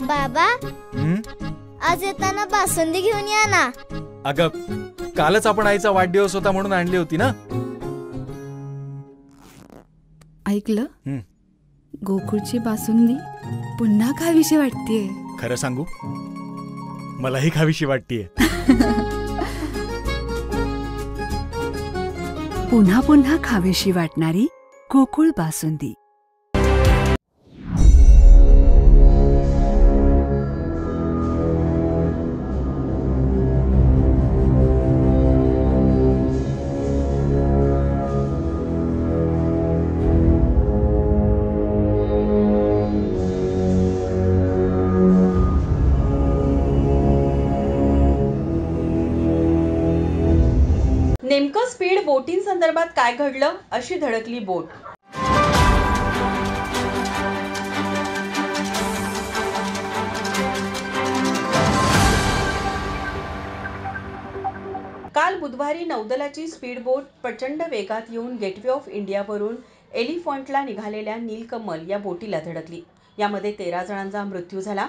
बाबा, हं? आज येताना बासुंदी घेऊन या ना. अगं, कालच आपण आईचा वाढदिवस होता म्हणून आणली होती ना. ऐकलं? हं. गोकुळची बासुंदी पुन्हा खावीशी वाटतेय. खरं सांगू, मलाही खावीशी वाटतीये. पुन्हा पुन्हा खावीशी वाटणारी गोकुळ बासुंदी. नेमकं स्पीड बोटींसंदर्भात काय घडलं, अशी धडकली बोट. काल बुधवारी नौदलाची स्पीड बोट प्रचंड वेगात येऊन गेटवे ऑफ इंडियावरून एलिफंटला निघालेल्या नीलकमल या बोटीला धडकली. यामध्ये 13 जणांचा मृत्यू झाला.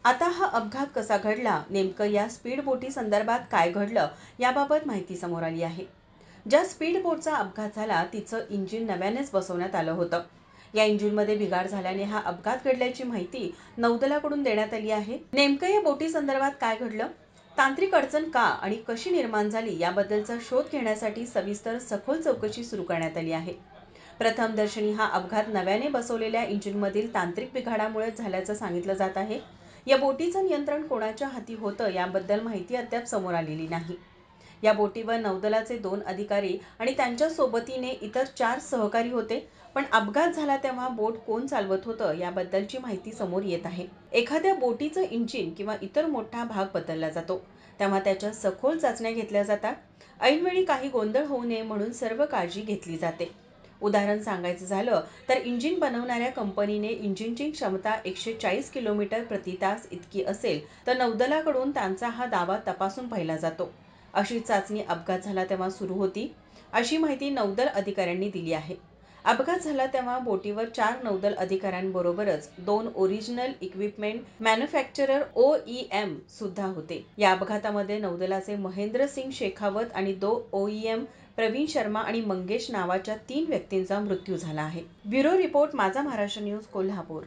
आता हा अपघात कसा घडला, नेमकं या स्पीड बोटी संदर्भात काय घडलं, याबाबत माहिती समोर आली आहे. ज्या स्पीड बोटचा अपघात झाला तिचं इंजिन नव्यानेच बसवण्यात आलं होतं. या इंजिनमध्ये बिघाड झाल्याने हा अपघात घडल्याची माहिती नौदलाकडून देण्यात आली आहे. नेमकं या बोटी संदर्भात काय घडलं, तांत्रिक अडचण का आणि कशी निर्माण झाली, याबद्दलचा शोध घेण्यासाठी सविस्तर सखोल चौकशी सुरू करण्यात आली आहे. प्रथमदर्शनी हा अपघात नव्याने बसवलेल्या इंजिनमधील तांत्रिक बिघाडामुळे झाल्याचं सांगितलं जात आहे. या बोटीचं नियंत्रण कोणाच्या हाती होतं, याबद्दल माहिती अद्याप समोर आलेली नाही. या बोटीवर नौदलाचे 2 अधिकारी आणि त्यांच्या सोबतीने इतर 4 सहकारी होते. पण अपघात झाला तेव्हा बोट कोण चालवत होतं, याबद्दलची माहिती समोर येत आहे. एखाद्या बोटीचं इंजिन किंवा इतर मोठा भाग बदलला जातो तेव्हा त्याच्या सखोल चाचण्या घेतल्या जातात. ऐनवेळी काही गोंधळ होऊ नये म्हणून सर्व काळजी घेतली जाते. उदाहरण सांगायचं झालं तर इंजिन बनवणाऱ्या कंपनीने इंजिनची क्षमता 140 किलोमीटर प्रति तास इतकी असेल तर नौदलाकडून त्यांचा हा दावा तपासून पाहिला जातो. अशी चाचणी अपघात झाला तेव्हा सुरू होती, अशी माहिती नौदल अधिकाऱ्यांनी दिली आहे. अपघात झाला तेव्हा बोटीवर 4 नौदल अधिकाऱ्यांबरोबरच 2 ओरिजिनल इक्विपमेंट मॅन्युफॅक्चरर OEM सुद्धा होते. या अपघातामध्ये नौदलाचे महेंद्र सिंग शेखावत आणि 2 OEM प्रवीण शर्मा आणि मंगेश नावाच्या 3 व्यक्तींचा मृत्यू झाला आहे. ब्युरो रिपोर्ट, माझा महाराष्ट्र न्यूज, कोल्हापूर.